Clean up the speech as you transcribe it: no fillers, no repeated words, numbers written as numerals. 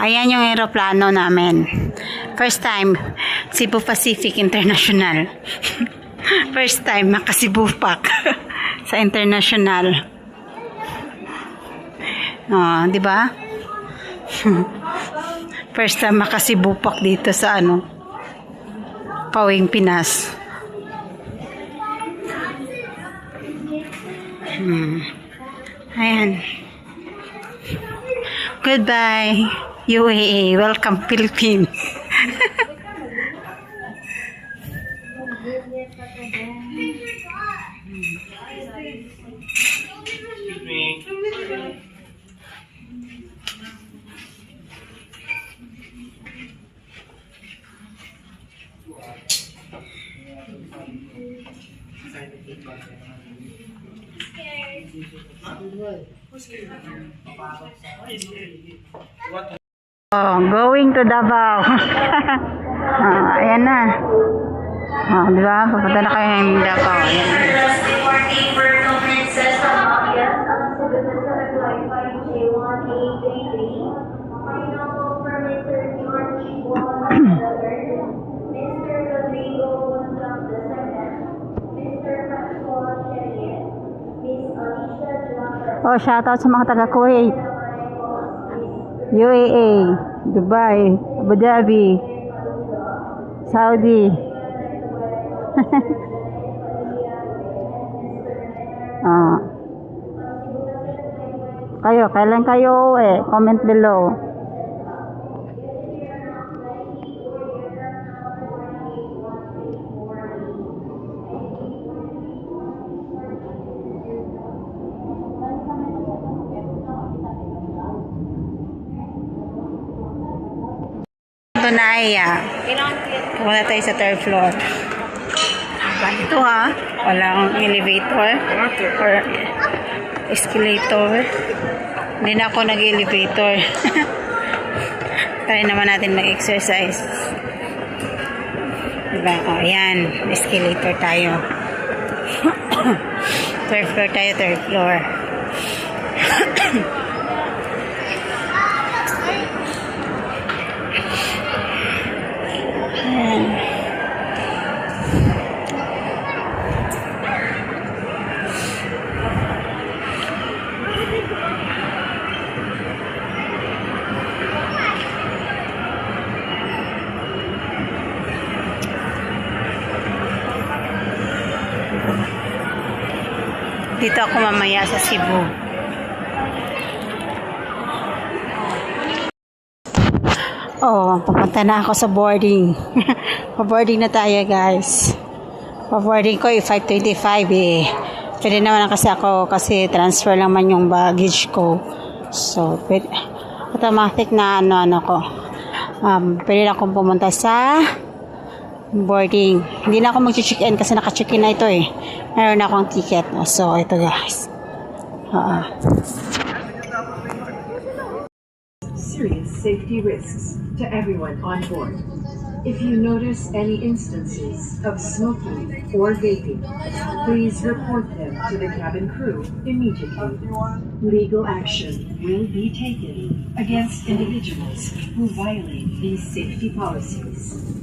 Ayan yung aeroplano namin. First time, Cebu Pacific International. First time, makasibupak sa international. Oh, di ba? First time makasibupak dito sa Pawing, Pinas. Ayan. Goodbye, UAE. Welcome, Philippines. Oh, going to Davao. Ayan na. Oh, di ba? Papunta na kayo ng Davao. Ayan. Oh, shoutout sa mga taga Kuwait, UAE, Dubai, Abu Dhabi, Saudi. Kayo, kailan kayo uwi? Comment below. Ito na ay, pumunta tayo sa third floor. Ito walang elevator or escalator. Hindi na ako nag-elevator. Try naman natin mag-exercise. Diba? O, ayan. Escalator tayo. Third floor tayo, third floor. Ayan. Dito ako mamaya sa Cebu. Oh, papunta na ako sa boarding. Pa-boarding na tayo, guys. Pa-boarding ko 5:25 eh. Pwede naman kasi ako kasi transfer lang man yung baggage ko. So, automatic na ko. Pwede na akong pumunta sa boarding. Hindi na ako mag-check-in kasi naka-check-in na ito eh. Meron na akong ticket. So, ito guys. Serious safety risks to everyone on board. If you notice any instances of smoking or vaping, please report them to the cabin crew immediately. Legal action will be taken against individuals who violate these safety policies.